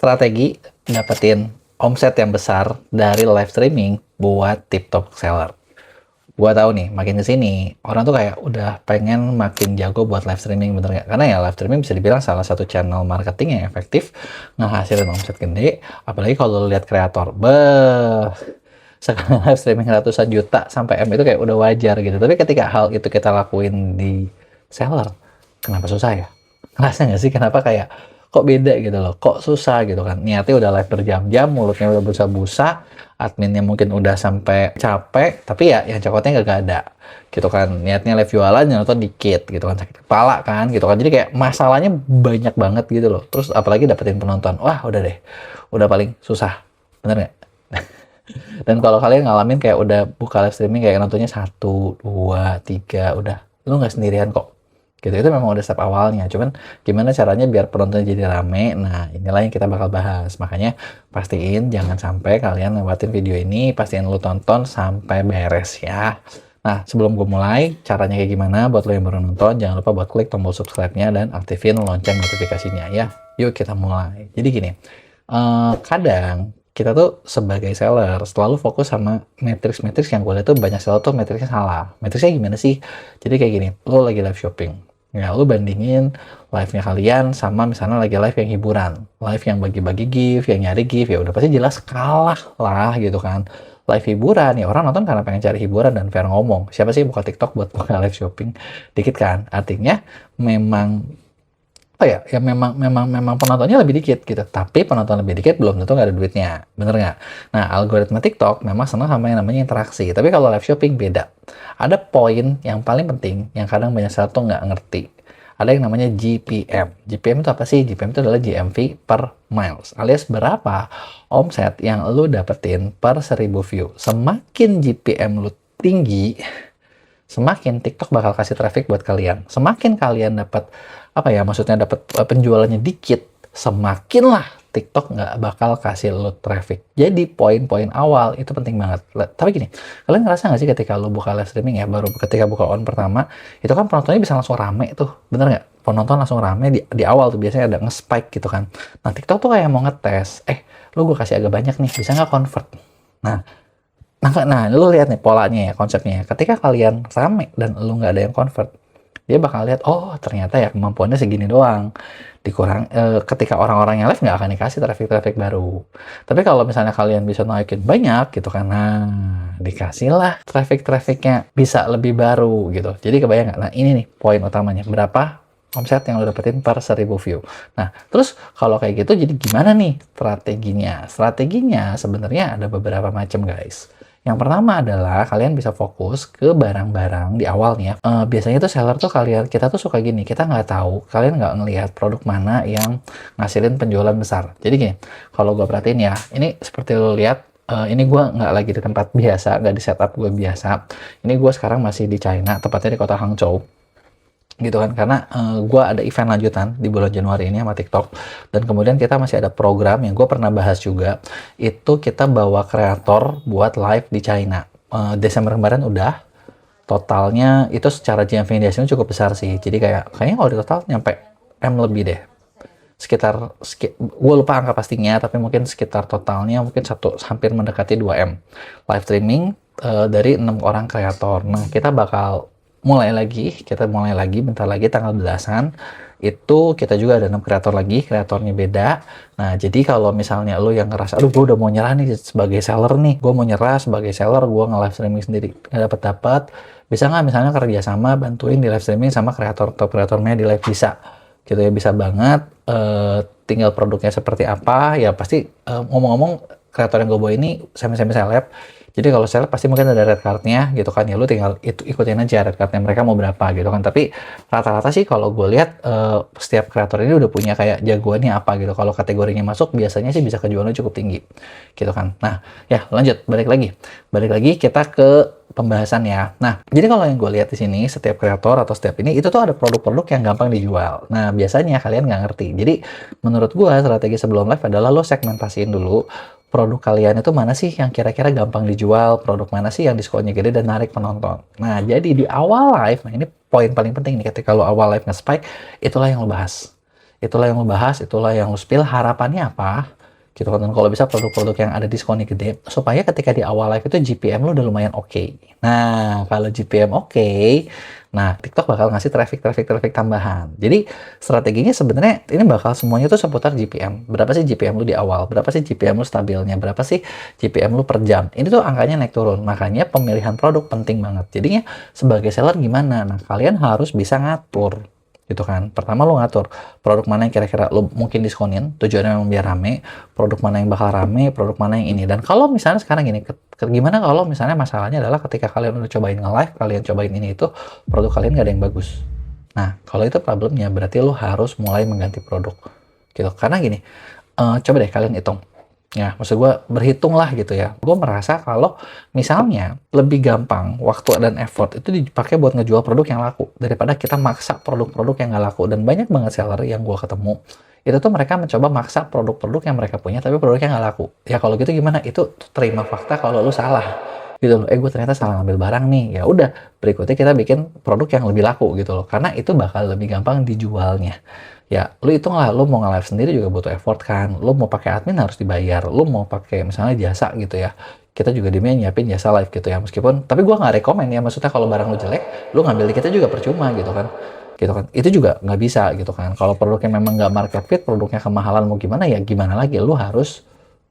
strategi dapetin omset yang besar dari live streaming buat TikTok seller. Gua tahu nih, makin kesini orang tuh kayak udah pengen makin jago buat live streaming, bener nggak? Karena ya live streaming bisa dibilang salah satu channel marketing yang efektif ngehasilin omset gede. Apalagi kalau lihat kreator, sekarang live streaming ratusan juta sampai M itu kayak udah wajar gitu. Tapi ketika hal itu kita lakuin di seller, kenapa susah ya? Ngerasa nggak sih kenapa kayak kok beda gitu loh, kok susah gitu kan? Niatnya udah live berjam-jam, mulutnya udah busa-busa, adminnya mungkin udah sampai capek, tapi ya yang cokotnya gak ada gitu kan. Niatnya live jualan, yang nonton dikit gitu kan, sakit kepala kan gitu kan. Jadi kayak masalahnya banyak banget gitu loh. Terus apalagi dapetin penonton, wah udah deh, udah paling susah, bener nggak? Dan kalau kalian ngalamin kayak udah buka live streaming kayak nontonnya 1, 2, 3, udah lu nggak sendirian kok gitu. Itu memang udah step awalnya, cuman gimana caranya biar penontonnya jadi rame. Nah inilah yang kita bakal bahas, makanya pastiin jangan sampai kalian lewatin video ini, pastiin lu tonton sampai beres ya. Nah sebelum gue mulai, caranya kayak gimana buat lo yang baru nonton, jangan lupa buat klik tombol subscribe-nya dan aktifin lonceng notifikasinya ya. Yuk kita mulai. Jadi gini, kadang kita tuh sebagai seller selalu fokus sama matriks-matriks yang gue lihat tuh banyak seller tuh matriksnya salah. Matriksnya gimana sih? Jadi kayak gini, lo lagi live shopping, ya lo bandingin live-nya kalian sama misalnya lagi live yang hiburan, live yang bagi-bagi gift, yang nyari gift, ya udah pasti jelas kalah lah gitu kan. Live hiburan, ya orang nonton karena pengen cari hiburan dan fair ngomong. Siapa sih buka TikTok buat buka live shopping? Dikit kan? Artinya memang apa ya, ya memang penontonnya lebih dikit gitu, tapi penonton lebih dikit belum tentu nggak ada duitnya, bener nggak? Nah algoritma TikTok memang senang sama yang namanya interaksi, tapi kalau live shopping beda. Ada poin yang paling penting yang kadang banyak seller tuh nggak ngerti. Ada yang namanya GPM. GPM itu apa sih? GPM itu adalah GMV per miles, alias berapa omset yang lu dapetin per 1000 view. Semakin GPM lu tinggi, semakin TikTok bakal kasih traffic buat kalian. Semakin kalian dapat apa ya, maksudnya dapat penjualannya dikit, semakinlah TikTok nggak bakal kasih lo traffic. Jadi poin-poin awal itu penting banget. Tapi gini, kalian ngerasa nggak sih ketika lo buka live streaming ya, baru ketika buka on pertama, itu kan penontonnya bisa langsung rame tuh, bener nggak? Penonton langsung rame di awal tuh biasanya ada nge-spike gitu kan. Nah TikTok tuh kayak mau ngetes, lo gue kasih agak banyak nih, bisa nggak convert? Nah, lu lihat nih polanya ya, konsepnya ya. Ketika kalian rame dan lu nggak ada yang convert, dia bakal lihat, oh ternyata ya kemampuannya segini doang. Ketika orang-orang yang live nggak akan dikasih traffic baru. Tapi kalau misalnya kalian bisa naikin banyak gitu kan, nah dikasihlah trafficnya bisa lebih baru gitu. Jadi kebayang nggak? Nah ini nih poin utamanya, berapa omset yang lo dapetin per 1000 view. Nah, terus kalau kayak gitu jadi gimana nih strateginya? Strateginya sebenarnya ada beberapa macam guys. Yang pertama adalah kalian bisa fokus ke barang-barang di awal nih ya. Biasanya tuh seller tuh kita tuh suka gini, kita nggak tahu, kalian nggak ngelihat produk mana yang ngasilin penjualan besar. Jadi gini, kalau gue perhatiin ya, ini seperti lo lihat, ini gue nggak lagi di tempat biasa, nggak di setup gue biasa. Ini gue sekarang masih di China, tepatnya di kota Hangzhou gitu kan, karena gue ada event lanjutan di bulan Januari ini sama TikTok, dan kemudian kita masih ada program yang gue pernah bahas juga, itu kita bawa kreator buat live di China. Desember kemarin udah, totalnya itu secara GMV di sini cukup besar sih, jadi kayaknya kalau di total nyampe M lebih deh, gue lupa angka pastinya, tapi mungkin sekitar totalnya mungkin hampir mendekati 2M live streaming dari 6 orang kreator. Nah kita mulai lagi bentar lagi tanggal belasan itu kita juga ada 6 kreator lagi, kreatornya beda. Nah jadi kalau misalnya lo yang ngerasa aduh gue udah mau nyerah nih sebagai seller nih, gue mau nyerah sebagai seller, gue nge-live streaming sendiri nggak dapat, bisa nggak misalnya kerjasama bantuin di live streaming sama kreator top kreatornya di live? Bisa gitu ya, bisa banget. Tinggal produknya seperti apa ya, pasti ngomong-ngomong kreator yang gue bawa ini semi-semi seleb. Jadi kalau seleb pasti mungkin ada red card-nya gitu kan, ya lu tinggal ikutin aja red card-nya mereka mau berapa gitu kan. Tapi rata-rata sih kalau gue lihat setiap kreator ini udah punya kayak jagoannya apa gitu. Kalau kategorinya masuk biasanya sih bisa kejualannya cukup tinggi gitu kan. Nah ya lanjut, balik lagi kita ke pembahasan ya. Nah jadi kalau yang gue lihat di sini, setiap kreator atau setiap ini itu tuh ada produk-produk yang gampang dijual. Nah biasanya kalian nggak ngerti. Jadi menurut gue strategi sebelum live adalah lo segmentasiin dulu produk kalian itu mana sih yang kira-kira gampang dijual, produk mana sih yang diskonnya gede dan narik penonton. Nah, jadi di awal live, nah ini poin paling penting nih, ketika lo awal live nge-spike, itulah yang lo bahas. itulah yang lo bahas, itulah yang lo spill, harapannya apa? Gitu kan. Dan kalau bisa produk-produk yang ada diskonnya gede, supaya ketika di awal live itu GPM lo udah lumayan oke. Nah, kalau GPM oke, nah TikTok bakal ngasih traffic tambahan. Jadi strateginya sebenarnya ini bakal semuanya tuh seputar GPM. Berapa sih GPM lu di awal? Berapa sih GPM lu stabilnya? Berapa sih GPM lu per jam? Ini tuh angkanya naik turun. Makanya pemilihan produk penting banget. Jadinya sebagai seller gimana? Nah, kalian harus bisa ngatur gitu kan. Pertama lu ngatur produk mana yang kira-kira lu mungkin diskonin, tujuannya memang biar rame, produk mana yang bakal rame, produk mana yang ini. Dan kalau misalnya sekarang gini, gimana kalau misalnya masalahnya adalah ketika kalian udah cobain nge-live, kalian cobain ini itu, produk kalian nggak ada yang bagus. Nah, kalau itu problemnya, berarti lo harus mulai mengganti produk. Gitu. Karena gini, coba deh kalian hitung. Ya, maksud gue berhitung lah gitu ya. Gue merasa kalau misalnya lebih gampang waktu dan effort itu dipakai buat ngejual produk yang laku daripada kita maksa produk-produk yang nggak laku. Dan banyak banget seller yang gue ketemu itu tuh mereka mencoba maksa produk-produk yang mereka punya tapi produknya nggak laku. Ya kalau gitu gimana? Itu terima fakta kalau lu salah gitu loh. Gue ternyata salah ngambil barang nih. Ya udah, berikutnya kita bikin produk yang lebih laku gitu loh. Karena itu bakal lebih gampang dijualnya. Ya, lu hitung lah, lu mau nge-live sendiri juga butuh effort kan. Lu mau pakai admin harus dibayar. Lu mau pakai misalnya jasa gitu ya. Kita juga dimana nyiapin jasa live gitu ya. Meskipun, tapi gua nggak rekomen ya. Maksudnya kalau barang lu jelek, lu ngambil di kita juga percuma gitu kan. Gitu kan. Itu juga nggak bisa gitu kan. Kalau produknya memang nggak market fit, produknya kemahalan mau gimana ya gimana lagi. Lu harus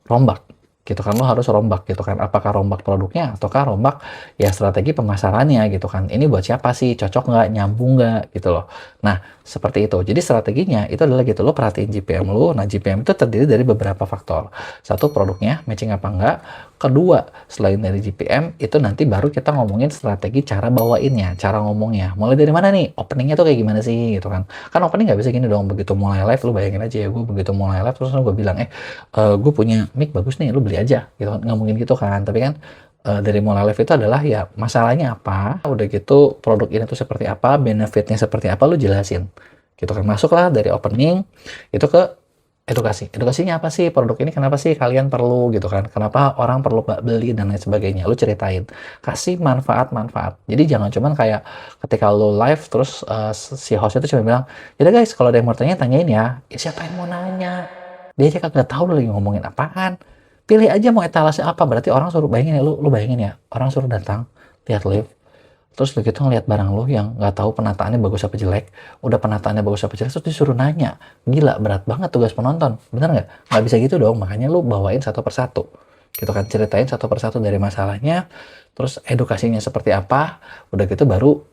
rombak gitu kan, lo harus rombak gitu kan, apakah rombak produknya ataukah rombak ya strategi pemasarannya gitu kan, ini buat siapa sih, cocok nggak, nyambung nggak gitu loh. Nah seperti itu, jadi strateginya itu adalah gitu, lo perhatiin GPM lo. Nah GPM itu terdiri dari beberapa faktor. Satu, produknya matching apa enggak. Kedua, selain dari GPM itu nanti baru kita ngomongin strategi cara bawainnya, cara ngomongnya, mulai dari mana nih, openingnya tuh kayak gimana sih gitu kan. Kan opening nggak bisa gini dong, begitu mulai live lu bayangin aja ya, gue begitu mulai live terus gue bilang gue punya mic bagus nih, lu beli aja gitu kan, nggak mungkin gitu kan. Tapi kan dari mulai live itu adalah ya masalahnya apa, udah gitu produk ini tuh seperti apa, benefitnya seperti apa, lu jelasin gitu kan. Masuklah dari opening itu ke edukasinya apa sih, produk ini kenapa sih kalian perlu gitu kan, kenapa orang perlu beli dan lain sebagainya, lu ceritain, kasih manfaat-manfaat. Jadi jangan cuman kayak ketika lu live terus si hostnya tuh cuma bilang, yaudah guys kalau ada yang mau tanya tanyain ya, siapa yang mau nanya, dia aja kagak tahu lu lagi ngomongin apaan. Pilih aja mau etalase apa. Berarti orang suruh, bayangin ya, lu bayangin ya, orang suruh datang lihat live, terus begitu ngeliat barang lu yang nggak tahu penataannya bagus apa jelek, udah penataannya bagus apa jelek, terus disuruh nanya. Gila, berat banget tugas penonton, bener nggak bisa gitu dong. Makanya lu bawain satu persatu gitu kan, ceritain satu persatu dari masalahnya, terus edukasinya seperti apa, udah gitu baru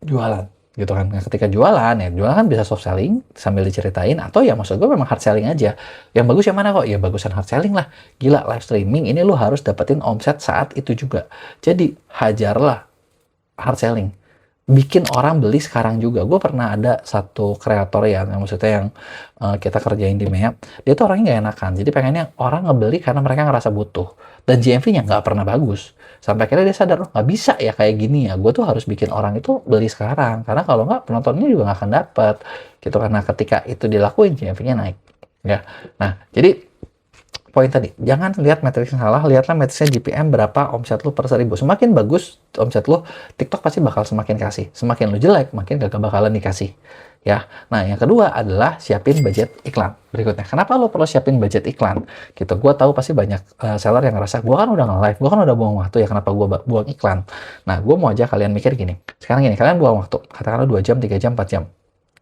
jualan gitu kan. Nah, ketika jualan ya, jualan kan bisa soft selling sambil diceritain, atau ya maksud gue memang hard selling aja. Yang bagus yang mana kok? Ya bagusan hard selling lah. Gila, live streaming ini lu harus dapetin omset saat itu juga. Jadi hajarlah hard selling. Bikin orang beli sekarang juga. Gue pernah ada satu kreator ya, yang maksudnya yang kita kerjain di MEA, dia tuh orangnya nggak enakan. Jadi pengennya orang ngebeli karena mereka ngerasa butuh. Dan GMV-nya nggak pernah bagus. Sampai akhirnya dia sadar, oh nggak bisa ya kayak gini ya. Gue tuh harus bikin orang itu beli sekarang. Karena kalau nggak, penontonnya juga nggak akan dapet. Gitu, karena ketika itu dilakuin, GMV-nya naik. Ya. Nah, jadi poin tadi, jangan lihat matriksnya salah, lihatlah matriksnya GPM berapa omset lu per 1000. Semakin bagus omset lu, TikTok pasti bakal semakin kasih. Semakin lu jelek, makin gak bakalan dikasih. Ya, nah yang kedua adalah siapin budget iklan. Berikutnya, kenapa lu perlu siapin budget iklan? Gitu, gue tahu pasti banyak seller yang ngerasa, gue kan udah nge-live, gue kan udah buang waktu ya, kenapa gue buang iklan? Nah, gue mau aja kalian mikir gini, sekarang gini, kalian buang waktu, katakanlah 2 jam, 3 jam, 4 jam,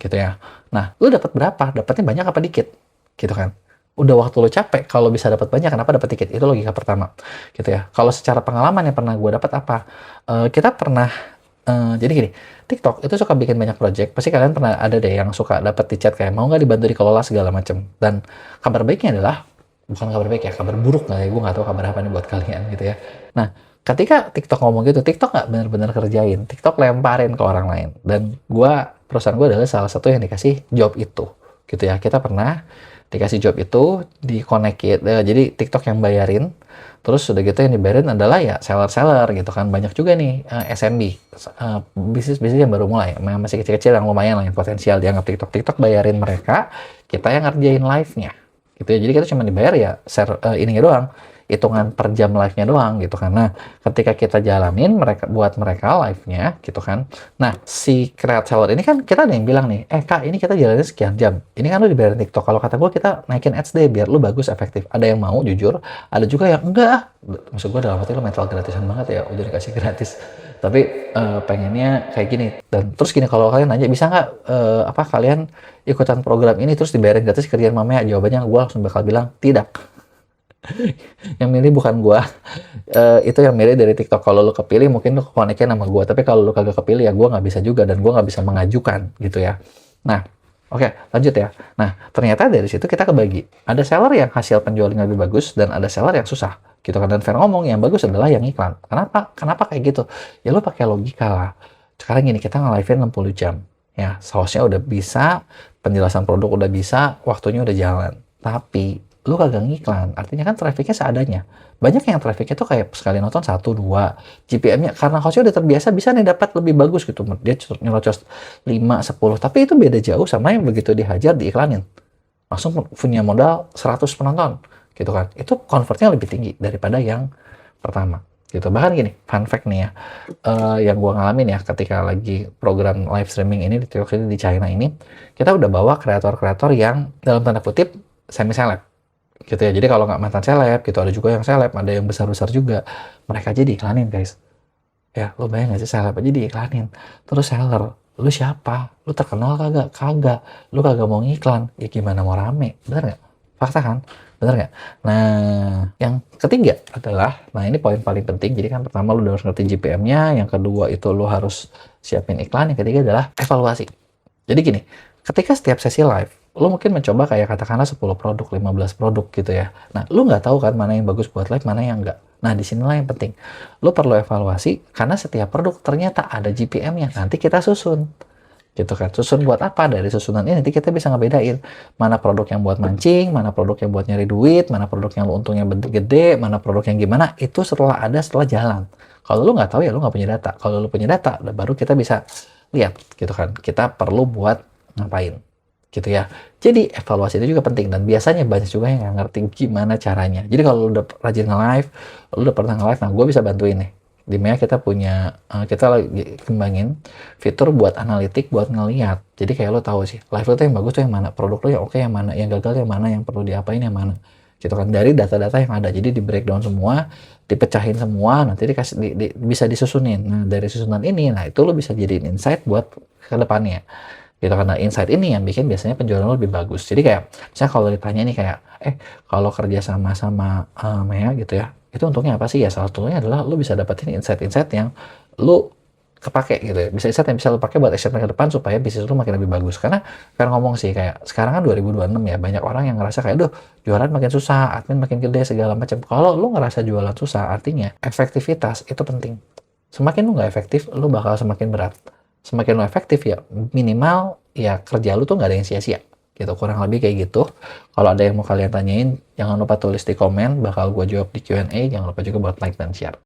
gitu ya. Nah, lu dapat berapa? Dapatnya banyak apa dikit? Gitu kan. Udah waktu lo capek, kalau bisa dapat banyak, kenapa dapat dikit? Itu logika pertama, gitu ya. Kalau secara pengalaman yang pernah gue dapat apa? Kita pernah, jadi gini, TikTok itu suka bikin banyak project. Pasti kalian pernah ada deh yang suka dapat di chat kayak mau nggak dibantu dikelola segala macam. Dan kabar baiknya adalah, bukan kabar baik ya, kabar buruk nggak ya? Gue nggak tahu kabar apa nih buat kalian gitu ya. Nah, ketika TikTok ngomong gitu, TikTok nggak benar-benar kerjain. TikTok lemparin ke orang lain. Dan perusahaan gue adalah salah satu yang dikasih job itu, gitu ya. Kita pernah dikasih job itu, dikonekin, jadi TikTok yang bayarin, terus udah gitu yang dibayarin adalah ya seller-seller gitu kan. Banyak juga nih SMB, bisnis-bisnis yang baru mulai, masih kecil-kecil yang lumayan lah, yang potensial dianggap TikTok bayarin mereka, kita yang ngerjain live-nya gitu ya. Jadi kita cuma dibayar ya share ininya doang, hitungan per jam live-nya doang gitu kan. Nah, ketika kita jalanin buat mereka live-nya gitu kan. Nah, si create seller ini kan kita ada yang bilang nih, Kak, ini kita jalanin sekian jam. Ini kan lu dibayarin TikTok. Kalau kata gue kita naikin ads deh biar lu bagus, efektif. Ada yang mau jujur, ada juga yang enggak ah. Maksud gue dalam arti lu mental gratisan banget ya, udah dikasih gratis. Tapi pengennya kayak gini. Dan terus gini, kalau kalian nanya bisa nggak kalian ikutan program ini terus dibayarin gratis kerjaan Mama ya? Jawabannya gue langsung bakal bilang tidak. Yang milih bukan gue. Itu yang milih dari TikTok. Kalau lu kepilih mungkin lu connect-nya sama gue. Tapi kalau lu kagak kepilih ya gue nggak bisa juga, dan gue nggak bisa mengajukan gitu ya. Nah, oke, lanjut ya. Nah, ternyata dari situ kita kebagi. Ada seller yang hasil penjualannya lebih bagus dan ada seller yang susah. Gitu kan. Dan fair ngomong, yang bagus adalah yang iklan. Kenapa? Kenapa kayak gitu? Ya lu pakai logika lah. Sekarang gini, kita nge-live-in 60 jam. Ya, sausnya udah bisa, penjelasan produk udah bisa, waktunya udah jalan. Tapi lu kagak ngiklan, artinya kan trafficnya seadanya. Banyak yang trafficnya tuh kayak sekali nonton 1, 2, GPM-nya karena hostnya udah terbiasa bisa nih dapat lebih bagus gitu. Dia nyerocos 5, 10, tapi itu beda jauh sama yang begitu dihajar diiklanin. Langsung punya modal 100 penonton gitu kan. Itu convertnya lebih tinggi daripada yang pertama gitu. Bahkan gini, fun fact nih ya, yang gua ngalamin ya ketika lagi program live streaming ini di TikTok ini di China ini, kita udah bawa kreator-kreator yang dalam tanda kutip semi seleb gitu ya. Jadi kalau nggak mantan seleb gitu, ada juga yang seleb, ada yang besar-besar juga, mereka aja diiklanin guys ya. Lo bayang nggak sih, seleb aja diiklanin. Terus seller, lu siapa, lu terkenal kagak, lu kagak mau ngiklan ya, gimana mau rame, bener nggak? Fakta kan, bener nggak? Nah, yang ketiga adalah, nah ini poin paling penting. Jadi kan pertama lu harus ngerti GPM-nya, yang kedua itu lu harus siapin iklan, yang ketiga adalah evaluasi. Jadi gini, ketika setiap sesi live, lu mungkin mencoba kayak katakanlah 10 produk, 15 produk gitu ya. Nah, lu nggak tahu kan mana yang bagus buat live, mana yang nggak. Nah, disinilah yang penting. Lu perlu evaluasi, karena setiap produk ternyata ada GPM-nya. Nanti kita susun. Gitu kan. Susun buat apa? Dari susunan ini nanti kita bisa ngebedain mana produk yang buat mancing, mana produk yang buat nyari duit, mana produk yang lu untungnya gede, mana produk yang gimana. Itu setelah jalan. Kalau lu nggak tahu ya lu nggak punya data. Kalau lu punya data, baru kita bisa lihat gitu kan. Kita perlu buat ngapain gitu ya. Jadi evaluasi itu juga penting, dan biasanya banyak juga yang nggak ngerti gimana caranya. Jadi kalau lu udah rajin nge-live, lu udah pernah nge-live, nah gue bisa bantuin nih. Di mana kita punya, kita lagi kembangin fitur buat analitik, buat ngeliat. Jadi kayak lo tahu sih, live lo tuh yang bagus tuh yang mana, produk lo yang oke yang mana, yang gagal yang mana, yang perlu diapain yang mana. Gitu kan, dari data-data yang ada. Jadi di breakdown semua, dipecahin semua, nanti dikasih bisa disusunin. Nah, dari susunan ini, nah itu lo bisa jadiin insight buat ke depannya. Gitu, karena insight ini yang bikin biasanya penjualan lo lebih bagus. Jadi kayak, misalnya kalau ditanya nih kayak, kalau kerja sama Mea gitu ya, itu untungnya apa sih ya? Salah satunya adalah lu bisa dapetin insight-insight yang lu kepake gitu ya. Bisa insight yang bisa lu pakai buat action ke depan supaya bisnis lu makin lebih bagus. Karena kan ngomong sih kayak sekarang kan 2026 ya, banyak orang yang ngerasa kayak, "Duh, jualan makin susah, admin makin gede segala macam." Kalau lu ngerasa jualan susah, artinya efektivitas itu penting. Semakin lu nggak efektif, lu bakal semakin berat. Semakin lu efektif ya minimal ya kerja lu tuh nggak ada yang sia-sia. Gitu, kurang lebih kayak gitu. Kalau ada yang mau kalian tanyain, jangan lupa tulis di komen, bakal gue jawab di Q&A. Jangan lupa juga buat like dan share.